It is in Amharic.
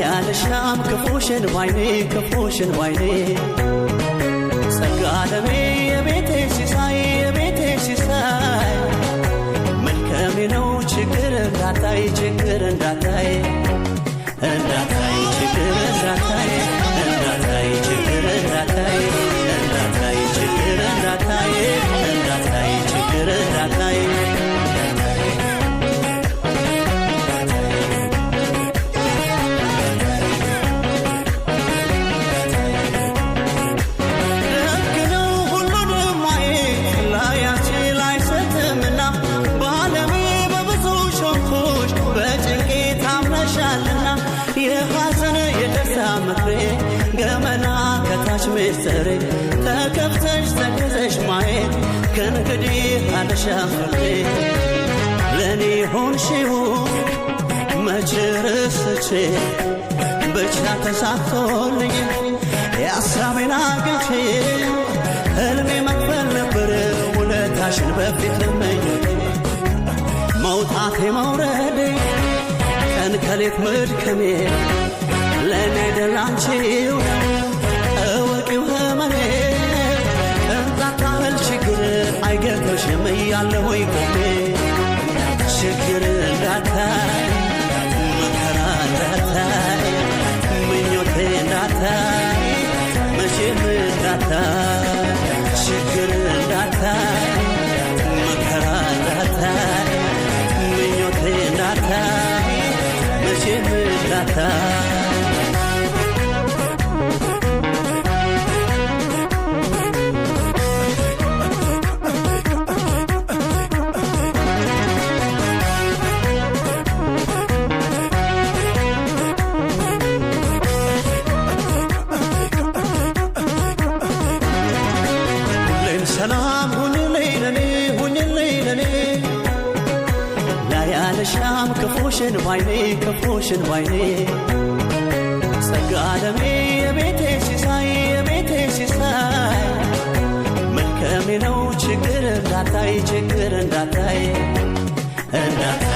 ላያልሻም ክፉሽን ባይኔ ክፉሽን ባይኔ ጸጋ ለሜ የቤቴ ሲሳይ የቤቴ ሲሳይ መልካሜ ነው ችግር እንዳታይ ችግር እንዳታይ እንዳታይ ችግር እንዳታይ እንዳታይ ችግር እንዳታይ እንዳታይ ችግር እንዳታይ እንዳታይ ችግር እንዳታይ ገመና ከታች ምስጢሬ ተከፍተሽ ተገዘሽ ማየት ከእንግዲህ አልሻም ፍቅሬ ለእኔ ሆንሽው መች ረስቼ ብቻ ተሳክቶልኝ የሐሳቤን አግኝቼ ሕልሜ መክፈል ነበር ውለታሽን በፊት ለመኞቴ መውጣቴ መውረዴ ቀን ከሌት መድከሜ ለኔ ደላንቺው እወቂው ህመሜ እንዛታህል ችግር አይገጥምሽም እያለሁኝ ቆሜ ችግር እንዳታይ መከራ እንዳታይ ምኞቴ እንዳታይ መቼም እንዳታይ ችግር እንዳታይ መከራ እንዳታይ ምኞቴ እንዳታይ መቼም እንዳታይ ሰላም ሁኝልኝ ለኔ ሁኝልኝ ለኔ ላያልሻም ክፉሽን ባይኔ ክፉሽን ባይኔ ጸጋ ለሜ የቤቴ ሲሳይ የቤቴ ሲሳይ መልካሜ ነው ችግር እንዳታይ ችግር እንዳታይ እንዳታይ